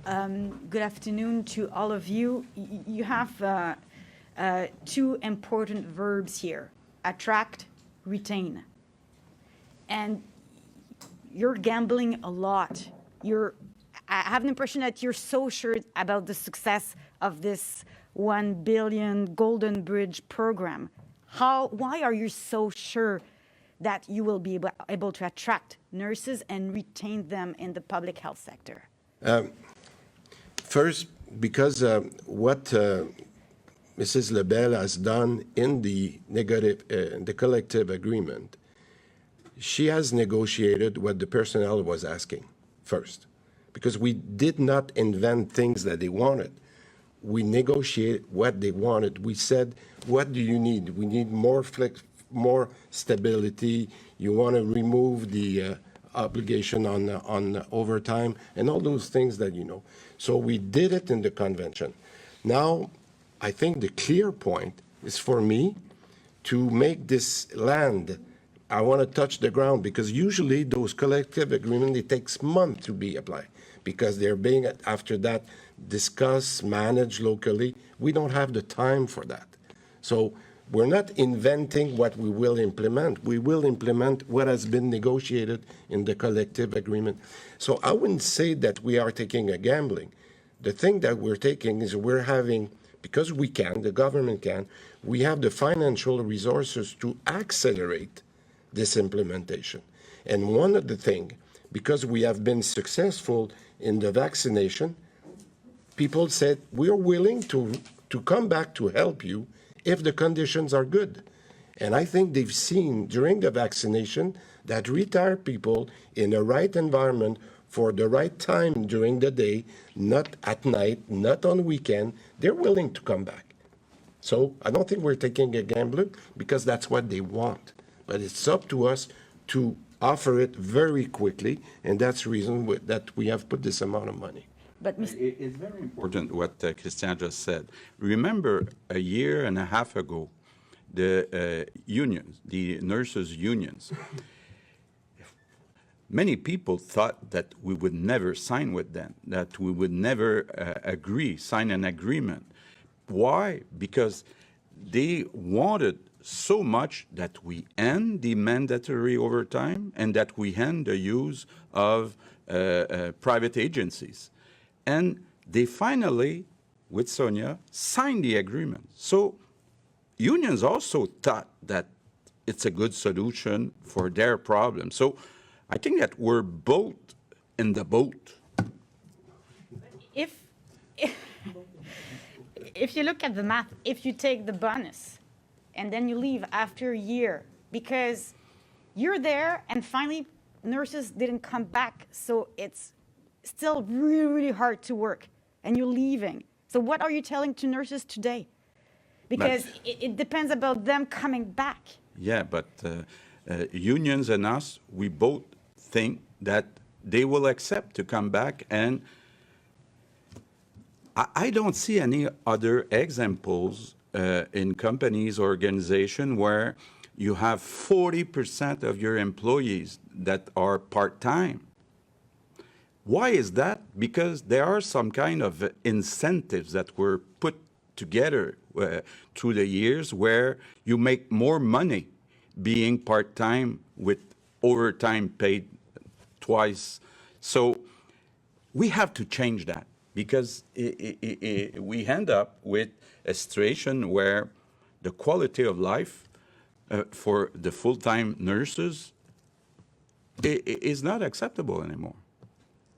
Good afternoon to all of you. You have two important verbs here: attract, retain. And you're gambling a lot. I have the impression that you're so sure about the success of this 1 billion Golden Bridge program. Why are you so sure that you will be able to attract nurses and retain them in the public health sector? First, because what Mrs. Lebel has done in the collective agreement, she has negotiated what the personnel was asking first, because we did not invent things that they wanted. We negotiated what they wanted. We said, what do you need? We need more more stability. You want to remove the obligation on overtime and all those things that you know. So we did it in the convention. Now, I think the clear point is for me to make this land. I want to touch the ground, because usually those collective agreements, it takes months to be applied, because they're being, after that, discussed, managed locally. We don't have the time for that. So we're not inventing what we will implement. We will implement what has been negotiated in the collective agreement. So I wouldn't say that we are taking a gambling. The thing that we're taking is we're having, because we can, the government can, we have the financial resources to accelerate this implementation. And one of the things, because we have been successful in the vaccination, people said, we're willing to come back to help you if the conditions are good. And I think they've seen during the vaccination that retired people in the right environment for the right time during the day, not at night, not on weekend, they're willing to come back. So I don't think we're taking a gamble, because that's what they want. But it's up to us to offer it very quickly, and that's the reason that we have put this amount of money. But it's very important what Christian just said. Remember, a year and a half ago, the unions, the nurses' unions, many people thought that we would never sign with them, that we would never sign an agreement. Why? Because they wanted so much that we end the mandatory overtime and that we end the use of private agencies. And they finally, with Sonia, signed the agreement. So unions also thought that it's a good solution for their problem. So I think that we're both in the boat. If you look at the math, if you take the bonus and then you leave after a year because you're there and finally nurses didn't come back, so it's still really, really hard to work and you're leaving. So what are you telling to nurses today? Because it depends about them coming back. Yeah, but unions and us, we both think that they will accept to come back, and I don't see any other examples in companies or organizations where you have 40% of your employees that are part-time. Why is that? Because there are some kind of incentives that were put together through the years where you make more money being part-time with overtime paid twice. So we have to change that, because we end up with a situation where the quality of life for the full-time nurses is not acceptable anymore.